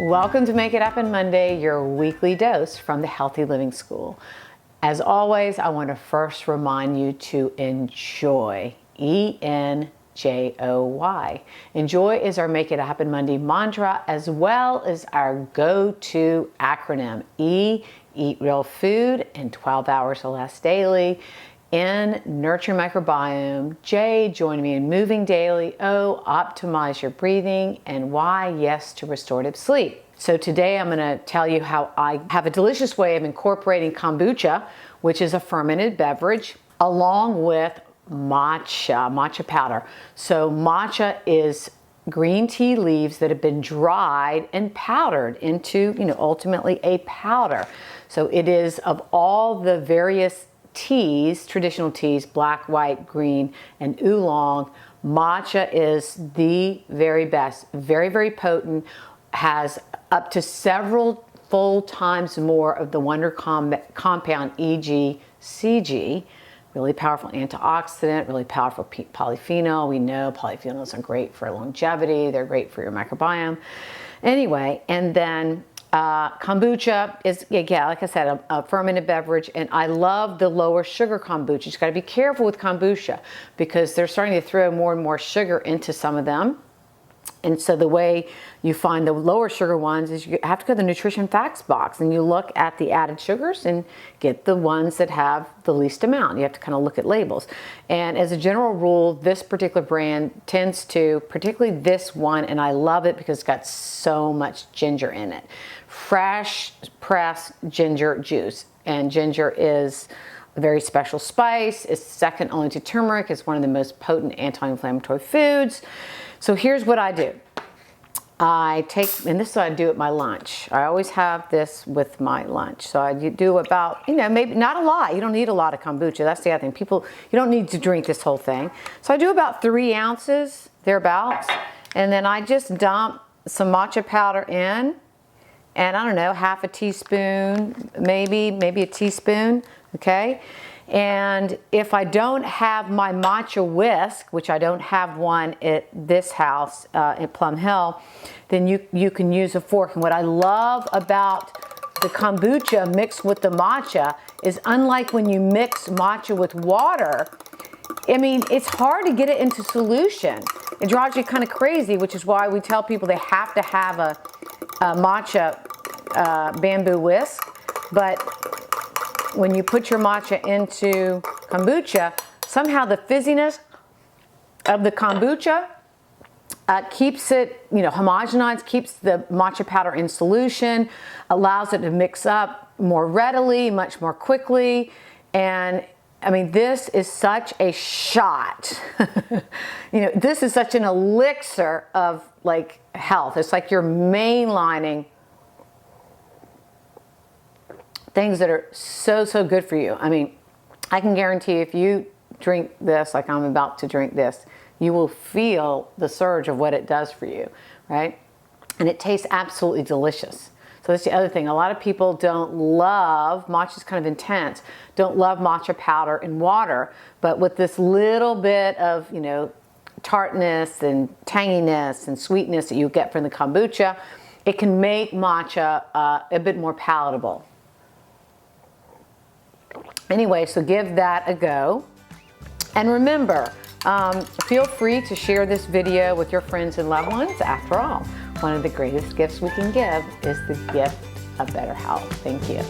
Welcome to Make It Happen Monday, your weekly dose from the Healthy Living School. As always, I want to first remind you to enjoy, E-N-J-O-Y. Enjoy is our Make It Happen Monday mantra, as well as our go-to acronym. E, eat real food in 12 hours or less daily. N, nurture microbiome. J, join me in moving daily. O, optimize your breathing. And Y, yes to restorative sleep. So today I'm going to tell you how I have a delicious way of incorporating kombucha, which is a fermented beverage, along with matcha powder. So matcha is green tea leaves that have been dried and powdered into, ultimately a powder. So it is, of all the various teas, traditional teas, black, white, green, and oolong, matcha is the very best. Very, very potent, has up to several fold times more of the wonder compound EGCG, really powerful antioxidant, really powerful polyphenol. We know polyphenols are great for longevity. They're great for your microbiome. Anyway, and then kombucha is, yeah, like I said, a fermented beverage, and I love the lower sugar kombucha. You just got to be careful with kombucha because they're starting to throw more and more sugar into some of them. And so the way you find the lower sugar ones is you have to go to the nutrition facts box and you look at the added sugars and get the ones that have the least amount. You have to kind of look at labels. And as a general rule, this particular brand tends to, particularly this one, and I love it because it's got so much ginger in it. Fresh pressed ginger juice. And ginger is a very special spice. It's second only to turmeric. It's one of the most potent anti-inflammatory foods. So here's what I do. I take, and this is what I do at my lunch. I always have this with my lunch. So I do about, maybe not a lot. You don't need a lot of kombucha. That's the other thing. People, you don't need to drink this whole thing. So I do about 3 ounces, thereabouts. And then I just dump some matcha powder in. And I don't know, half a teaspoon, maybe a teaspoon, okay? And if I don't have my matcha whisk, which I don't have one at this house in Plum Hill, then you can use a fork. And what I love about the kombucha mixed with the matcha is, unlike when you mix matcha with water, I mean, it's hard to get it into solution. It drives you kind of crazy, which is why we tell people they have to have a matcha bamboo whisk. But when you put your matcha into kombucha, somehow the fizziness of the kombucha keeps it, homogenized, keeps the matcha powder in solution, allows it to mix up more readily, much more quickly. And I mean, this is such a shot. This is such an elixir of like health. It's like you're mainlining things that are so, so good for you. I mean, I can guarantee if you drink this, like I'm about to drink this, you will feel the surge of what it does for you, right? And it tastes absolutely delicious. So that's the other thing. A lot of people don't love, matcha's kind of intense, don't love matcha powder in water, but with this little bit of, tartness and tanginess and sweetness that you get from the kombucha, it can make matcha a bit more palatable. Anyway, so give that a go. And remember, feel free to share this video with your friends and loved ones. After all, one of the greatest gifts we can give is the gift of better health. Thank you.